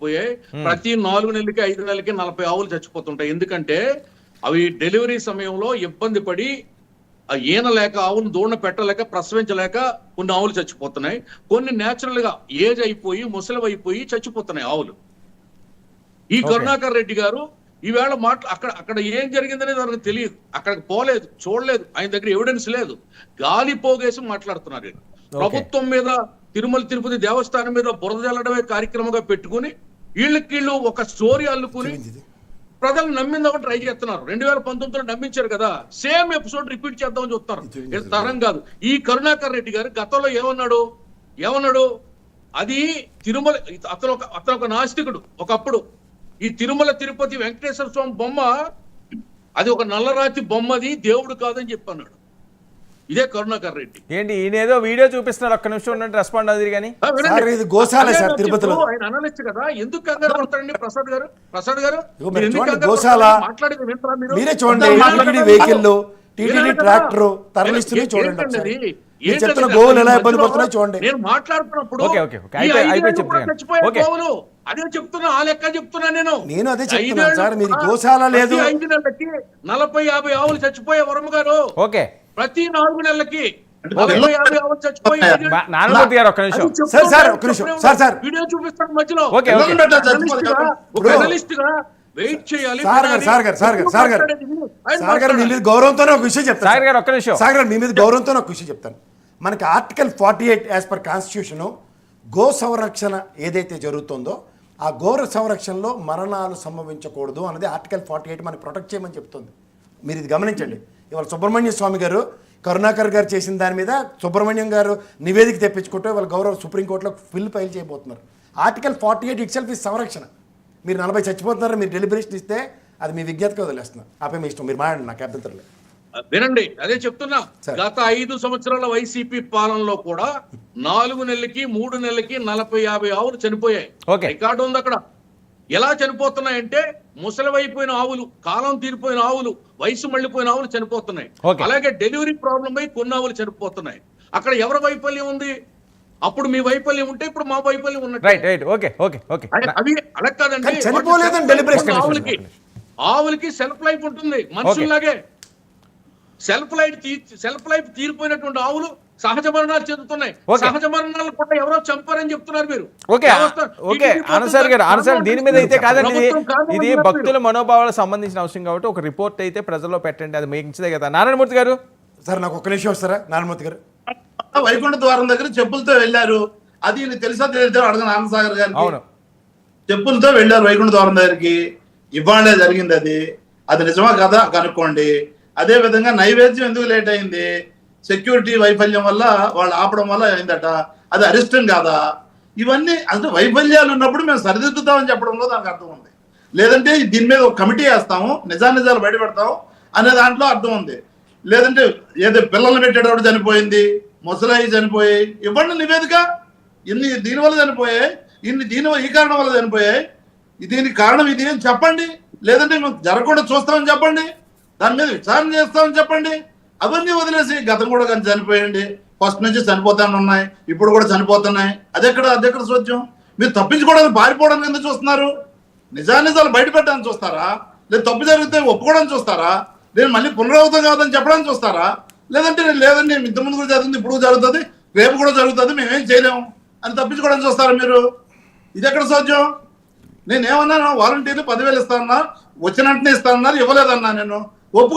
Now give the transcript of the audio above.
చచ్చిపోయాయి. ప్రతి 4 నెలలకి 5 నెలలకి 40 ఆవులు చచ్చిపోతుంటాయి. ఎందుకంటే అవి డెలివరీ సమయంలో ఇబ్బంది పడి ఈన లేక ఆవును దూడ పెట్టలేక ప్రసవించలేక కొన్ని ఆవులు చచ్చిపోతున్నాయి. కొన్ని నేచురల్ గా ఏజ్ అయిపోయి ముసలివి అయిపోయి చచ్చిపోతున్నాయి ఆవులు. ఈ కరుణాకర్ రెడ్డి గారు ఈవేళ అక్కడ ఏం జరిగిందనేది మనకు తెలియదు. అక్కడికి పోలేదు, చూడలేదు, ఆయన దగ్గర ఎవిడెన్స్ లేదు. గాలి పోగేసి మాట్లాడుతున్నారు. ప్రభుత్వం మీద తిరుమల తిరుపతి దేవస్థానం మీద బురద జల్లడమే కార్యక్రమంగా పెట్టుకుని వీళ్ళు ఒక స్టోరీ అల్లుకుని ప్రజలు నమ్మింది ఒకటి ట్రై చేస్తున్నారు. 2019లో నమ్మించారు కదా, సేమ్ ఎపిసోడ్ రిపీట్ చేద్దామని చూస్తున్నారు. ఇది తరం కాదు. ఈ కరుణాకర్ రెడ్డి గారు గతంలో ఏమన్నాడు అది తిరుమల, అతను ఒక నాస్తికుడు. ఒకప్పుడు ఈ తిరుమల తిరుపతి వెంకటేశ్వర స్వామి బొమ్మ అది ఒక నల్లరాతి బొమ్మది, దేవుడు కాదని చెప్పన్నాడు. ఇదే కరుణాకర్ రెడ్డి. ఏంటి ఈయనేదో వీడియో చూపిస్తున్నాడు, ఒక్క నిమిషం ఉన్నట్టు రెస్పాండ్ అవుతుంది కానీ ఆయన అనలిస్ట్ కదా, ఎందుకు కంగారు పడతాడండి ప్రసాద్ గారు? మీరే చూడండి, ట్రాక్టర్ తరలిస్తుంది చూడండి, గోవులు ఎలా ఇబ్బంది పడుతున్నాయి చూడండి. నేను మాట్లాడుతున్నప్పుడు అదే చెప్తున్నా, ఆ లెక్క చెప్తున్నా. నేను అదే చెప్తున్నాను సార్, మీరు గోశాల లేదు. 5 నెలలకి 40-50 ఆవులు చచ్చిపోయే వర్మ గారు. ఓకే, ప్రతి 4 నెలలకి 40-50 ఆవులు చచ్చిపోయి వీడియో చూపిస్తాను మధ్యలో. వెయిట్ చేయాలి. గౌరవంతోనే ఒక విషయం చెప్తాను. మీ మీద గౌరవంతోనే ఒక విషయం చెప్తాను. మనకి article 48 as per constitution go సంరక్షణ ఏదైతే జరుగుతుందో ఆ గో సంరక్షణలో మరణాలు సంభవించకూడదు అన్నది ఆర్టికల్ 48 మనకి ప్రొటెక్ట్ చేయమని చెప్తుంది. మీరు ఇది గమనించండి. ఇవాళ సుబ్రహ్మణ్య స్వామి గారు కరుణాకర్ గారు చేసిన దాని మీద సుబ్రహ్మణ్యం గారు నివేదిక తెప్పించుకుంటూ వాళ్ళ గౌరవ సుప్రీంకోర్టులో బిల్ ఫైల్ చేయబోతున్నారు. ఆర్టికల్ 48 ఇట్ సెల్ఫ్ ఈ సంరక్షణ. మీరు 40 చచ్చిపోతున్నారు, మీరు డెలిబరేషన్ ఇస్తే అది మీ విజ్ఞతగా వదిలేస్తున్నారు. ఆపే మీ ఇష్టం, మీరు మాట్లాడండి, నాకు అభ్యంతరం లేదు. వినండి, అదే చెప్తున్నా. గత 5 సంవత్సరాల వైసీపీ పాలనలో కూడా 4 నెలలకి 3 నెలలకి 40-50 ఆవులు చనిపోయాయి. రికార్డు ఉంది అక్కడ. ఎలా చనిపోతున్నాయంటే ముసలివైపోయిన ఆవులు, కాలం తీరిపోయిన ఆవులు, వయసు మళ్ళీపోయిన ఆవులు చనిపోతున్నాయి. అలాగే డెలివరీ ప్రాబ్లం అయి కొన్ని ఆవులు చనిపోతున్నాయి. అక్కడ ఎవరి వైఫల్యం ఉంది? అప్పుడు మీ వైఫల్యం ఉంటే ఇప్పుడు మా వైఫల్యం ఉన్నట్టు. అవి అలా కాదండి. ఆవులకి సెల్ఫ్ లైఫ్ ఉంటుంది, మనుషుల్లాగే. సెల్ఫ్ లైఫ్ తీరిపోయినటువంటి ఆవులు సహజ మరణాలు చెందుతున్నాయి. సహజ మరణాలు కూడా ఎవరో చంపారని చెప్తున్నారు మీరు. ఆన్సర్ దీని మీద అయితే కాదండి, ఇది భక్తుల మనోభావాలకు సంబంధించిన అంశం కాబట్టి ఒక రిపోర్ట్ అయితే ప్రజల్లో పెట్టండి, అది మీకు ఇచ్చదే కదా. నారాయణమూర్తి గారు సార్, నాకు ఒక్క నిమిషం వస్తారా? నారాయణమూర్తి గారు వైకుంఠ ద్వారం దగ్గర చెప్పులతో వెళ్ళారు, అది తెలుసా తెలియదు అడగను ఆనందసాగర్ గారికి. అవును, చెప్పులతో వెళ్ళారు వైకుంఠ ద్వారం దగ్గరికి. ఇవాళే జరిగింది అది నిజమా కదా కనుక్కోండి. అదే విధంగా నైవేద్యం ఎందుకు లేట్ అయింది? సెక్యూరిటీ వైఫల్యం వల్ల వాళ్ళు ఆపడం వల్ల అయిందట. అది అరిష్టం కాదా? ఇవన్నీ అంటే వైఫల్యాలు ఉన్నప్పుడు మేము సరిదిద్దుతామని చెప్పడంలో దానికి అర్థం ఉంది. లేదంటే దీని మీద ఒక కమిటీ వేస్తాము, నిజాలు బయటపెడతాము అనే దాంట్లో అర్థం ఉంది. లేదంటే ఏదో పిల్లలు పెట్టేటప్పుడు చనిపోయింది, ముసలాయి చనిపోయాయి, ఇవ్వండి నివేదిక. ఇన్ని దీనివల్ల చనిపోయాయి, ఈ కారణం వల్ల చనిపోయాయి, దీనికి కారణం ఇది అని చెప్పండి. లేదంటే మేము జరగకుండా చూస్తామని చెప్పండి, దాని మీద విచారణ చేస్తామని చెప్పండి. అవన్నీ వదిలేసి గతం కూడా కానీ చనిపోయండి, ఫస్ట్ నుంచి చనిపోతానే ఉన్నాయి, ఇప్పుడు కూడా చనిపోతున్నాయి, అదెక్కడ సోద్యం? మీరు తప్పించుకోవడానికి పారిపోవడానికి ఎందుకు చూస్తున్నారు? నిజాలు బయట పెట్టడానికి చూస్తారా? లేదు తప్పు జరిగితే ఒప్పుకోవడానికి చూస్తారా? నేను మళ్ళీ పునరావృతం కాదని చెప్పడానికి చూస్తారా? లేదంటే ఇంతకుముందు కూడా జరిగింది, ఇప్పుడు జరుగుతుంది, రేపు కూడా జరుగుతుంది, మేమేం చేయలేము అని తప్పించుకోవడానికి చూస్తారా మీరు? ఇది ఎక్కడ సోద్యం? నేనేమన్నాను? వాలంటీర్లు 10,000 ఇస్తానన్నా, వచ్చినట్టునే ఇస్తానన్నారు, ఇవ్వలేదన్నా. నేను ఒప్పు